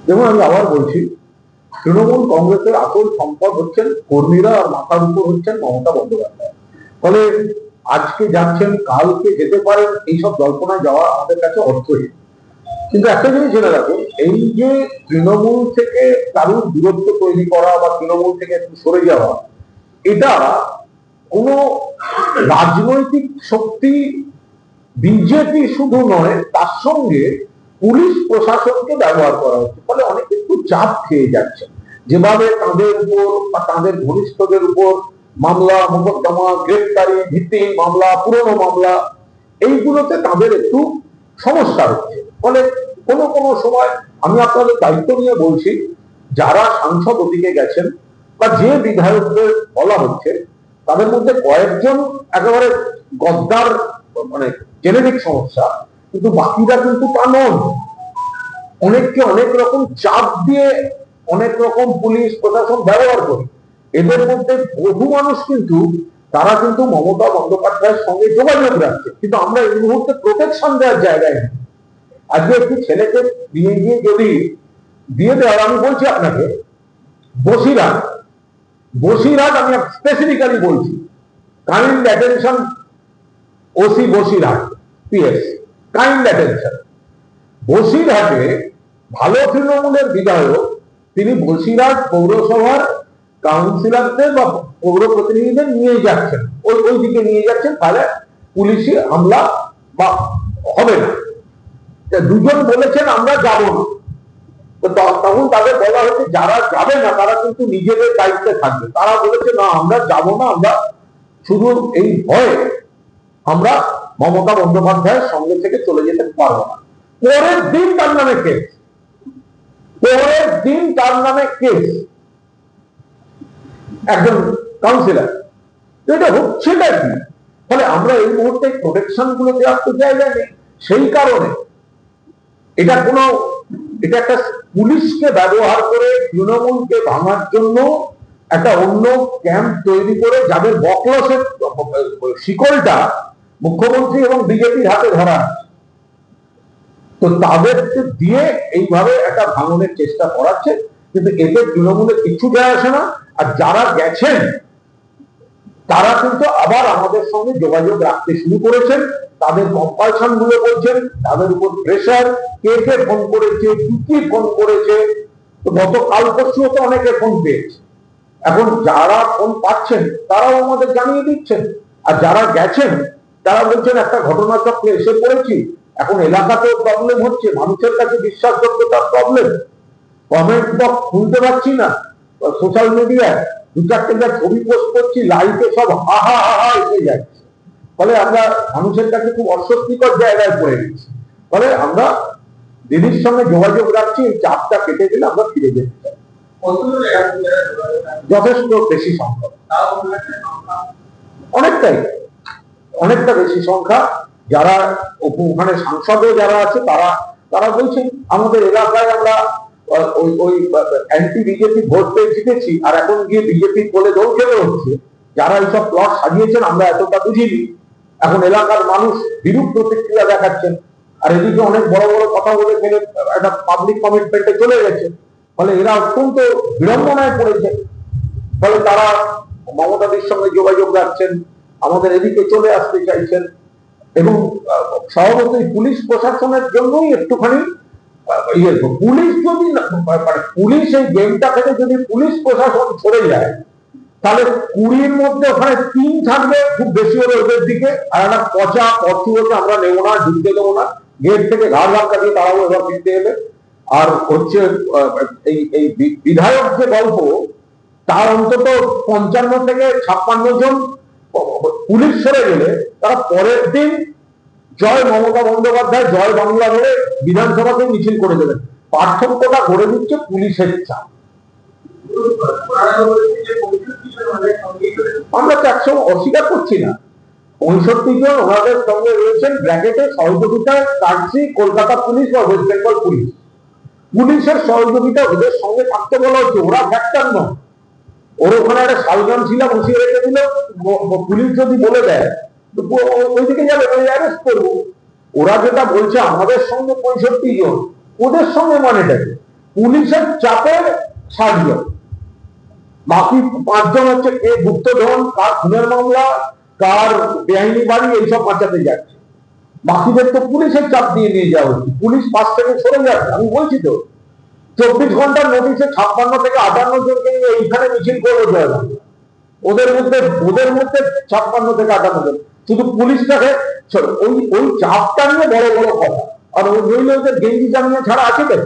যেমন আমি আবার বলছি, তৃণমূল কংগ্রেসের আসল সম্পদ হচ্ছেন কর্মীরা, আর মাথার উপর হচ্ছেন মমতা বন্দ্যোপাধ্যায়। ফলে আজকে যাচ্ছেন, কালকে যেতে পারেন, এইসব জল্পনায় যাওয়া আমাদের কাছে অর্থহীন। কিন্তু একটা জিনিস জেনে রাখুন, এই যে তৃণমূল থেকে কারুর দূরত্ব তৈরি করা বা তৃণমূল থেকে একটু সরে যাওয়া, এটা কোন রাজনৈতিক শক্তি, বিজেপি শুধু নয়, তার সঙ্গে পুলিশ প্রশাসনকে ব্যবহার করা হচ্ছে। ফলে অনেকে একটু চাপ খেয়ে যাচ্ছে, যেভাবে তাদের উপর বা তাদের ঘনিষ্ঠদের উপর মামলা, মোকদ্দমা, গ্রেফতারি, ভিত্তিহীন মামলা, পুরনো মামলা, এইগুলোতে তাদের একটু সমস্যা হচ্ছে। ফলে কোনো কোনো সময় আমি আপনাদের দায়িত্ব নিয়ে বলছি, যারা সাংসদ ওদিকে গেছেন বা যে বিধায়কদের বলা হচ্ছে, তাদের মধ্যে কয়েকজন একেবারে গদ্দার, মানে জেনেটিক সমস্যা, কিন্তু বাকিরা কিন্তু তা নন। অনেককে অনেক রকম চাপ দিয়ে অনেক রকম পুলিশ প্রশাসন ব্যবহার করে। এদের মধ্যে বহু মানুষ কিন্তু তারা কিন্তু মমতা বন্দ্যোপাধ্যায়ের সঙ্গে যোগাযোগ রাখছে, কিন্তু আমরা এই মুহূর্তে প্রোটেকশন দেওয়ার জায়গায় নেই। আজকে একটি ছেলেকে দিয়ে গিয়ে যদি দিয়ে দেওয়ার, আমি বলছি আপনাকে, বসিরহাট আমি স্পেসিফিক্যালি বলছি, kind attention, OC Basirhat, PS, kind attention. বসিরহাটে ভালো তৃণমূলের বিধায়ক, তিনি বসিরহাট পৌরসভার কাউন্সিলরদের বা পৌর প্রতিনিধিদের নিয়ে যাচ্ছেন, ওই দিকে নিয়ে যাচ্ছেন, তাহলে পুলিশি হামলা বা হবে না। দুজন বলেছেন আমরা যাব না, তখন তাদের বলা হয়েছে যারা যাবে না তারা কিন্তু নিজেদের দায়িত্বে থাকবে। তারা বলেছে না, আমরা যাব না, আমরা শুধু এই ভয়ে আমরা মমতা বন্দ্যোপাধ্যায়ের সঙ্গে থেকে চলে যেতে পারবো না। পরের দিন তার নামে কেস, একজন কাউন্সিলর। এটা হচ্ছেটা কি? ফলে আমরা এই মুহূর্তে প্রোটেকশন গুলো দেওয়ার তো জায়গা নেই। সেই কারণে এটা একটা পুলিশকে ব্যবহার করে তৃণমূলকে ভাঙার জন্য একটা অন্য ক্যাম্প তৈরি করে, যাদের বকলসের শিকলটা মুখ্যমন্ত্রী এবং বিজেপির হাতে ধরা, তো তাদেরকে দিয়ে এইভাবে একটা ভাঙনের চেষ্টা করাচ্ছে। কিন্তু এতে তৃণমূলের কিছু যায় আসে না। আর যারা গেছেন তারা কিন্তু আবার আমাদের সঙ্গে যোগাযোগ রাখতে শুরু করেছেন, তাদের কম্পালশন গুলো বলছেন, তাদের উপর প্রেশার, কে কে ফোন করেছে, কি ফোন করেছে। তো গতকাল পরশু তো অনেকে ফোন পেয়েছে, এখন যারা ফোন পাচ্ছেন তারাও আমাদের জানিয়ে দিচ্ছেন। আর যারা গেছেন তারা বলছেন একটা ঘটনাচক্রে এসে পড়েছি, এখন এলাকাতেও প্রবলেম হচ্ছে, মানুষের কাছে বিশ্বাসযোগ্যতার প্রবলেম, কমেন্ট বক্স খুলতে পারছি না, সোশ্যাল মিডিয়ায় দু চারটে যা ছবি পোস্ট করছি, লাইভে সব হা হা হা হা এসে যাচ্ছে। ফলে আমরা মানুষের কাছে খুব অস্বস্তিকর জায়গায় পড়ে গেছি। ফলে আমরা দিদির সঙ্গে যোগাযোগ রাখছি, এই চাপটা কেটে গেলে আমরা ফিরে যেতে চাই। যথেষ্ট বেশি সংখ্যা, অনেকটা বেশি সংখ্যা। যারা ওখানে সাংসদও যারা আছে তারা বলছেন আমাদের এলাকায় আমরা ওই অ্যান্টি বিজেপি ভোট পেয়ে জিতেছি, আর এখন গিয়ে বিজেপি বলে দৌড় খেতে হচ্ছে। যারা এইসব প্লট সাজিয়েছেন আমরা এতটা বুঝিনি, এখন এলাকার মানুষ বিরূপ প্রতিক্রিয়া দেখাচ্ছেন। আর এদিকে অনেক বড় বড় কথা বলে ফেলে একটা পাবলিক কমিটমেন্টে চলে গেছে। ফলে এরা অত্যন্ত বিড়ম্বনায় পড়েছে। ফলে তারা মমতাদির সঙ্গে যোগাযোগ রাখছেন, আমাদের এদিকে চলে আসতে চাইছেন, এবং স্বভাবতই পুলিশ প্রশাসনের জন্যই একটুখানি পুলিশ যদি পুলিশ এই গেমটা থেকে যদি পুলিশ প্রশাসন সরে যায়, তাহলে 20-র মধ্যে ওখানে 3 থাকবে খুব বেশি হলে ওদের দিকে, আর একটা পচা পথুকে আমরা নেবো না, ঢুকতে দেবো না, গেট থেকে ঘাড় ধাক্কা দিয়ে তারাও এবার ফিরতে এলে। আর হচ্ছে এই বিধায়ক যে গল্প, তার অন্তত 55 থেকে 56 জন পুলিশ সরে গেলে তারা পরের দিন জয় মমতা বন্দ্যোপাধ্যায়, জয় বাংলা ধরে বিধানসভাতে মিছিল করে দেবেন। পার্থক্যটা গড়ে দিচ্ছে পুলিশের চাপ। আমরা তো একসঙ্গে অস্বীকার করছি না, 65 জন ওনাদের সঙ্গে রয়েছেন, ব্র্যাকেটে সহযোগিতায় কাটছি কলকাতা পুলিশ বা ওয়েস্ট বেঙ্গল পুলিশ। পুলিশের সহযোগিতা ওদের সঙ্গে থাকতে বলা হচ্ছে, ওরা ফ্যাক্টর নয়। ওর ওখানে একটা শালগ্রাম ছিলা বসিয়ে রেখে দিল, পুলিশ যদি বলে দেয় ওইদিকে যাবে, অ্যারেস্ট করবো। ওরা যেটা বলছে আমাদের সঙ্গে 65 জন, ওদের সঙ্গে মানেটা কি? পুলিশের চাপে 60 জন, বাকি 5 জন হচ্ছে কে গুপ্তধন, কার খুনের মামলা, কার বেআইনি বাড়ি, এইসব বাঁচাতে যাচ্ছে। বাকিদের তো পুলিশের চাপ দিয়ে নিয়ে যাওয়া হচ্ছে, পুলিশ পাশ থেকে সরে যাচ্ছে। আমি বলছি তো 24 ঘন্টার নোটিশে 56 থেকে 58 জনকে নিয়ে এইখানে মিছিল করবো জয়বাংলা। ওদের মধ্যে 56 থেকে 58 জন, শুধু পুলিশটাকে ওই ওই চাপটা নিয়ে বড় বড় কথা। আর ওই নইলে ওদের গেঞ্জি জামিয়া ছাড়া আছে তো।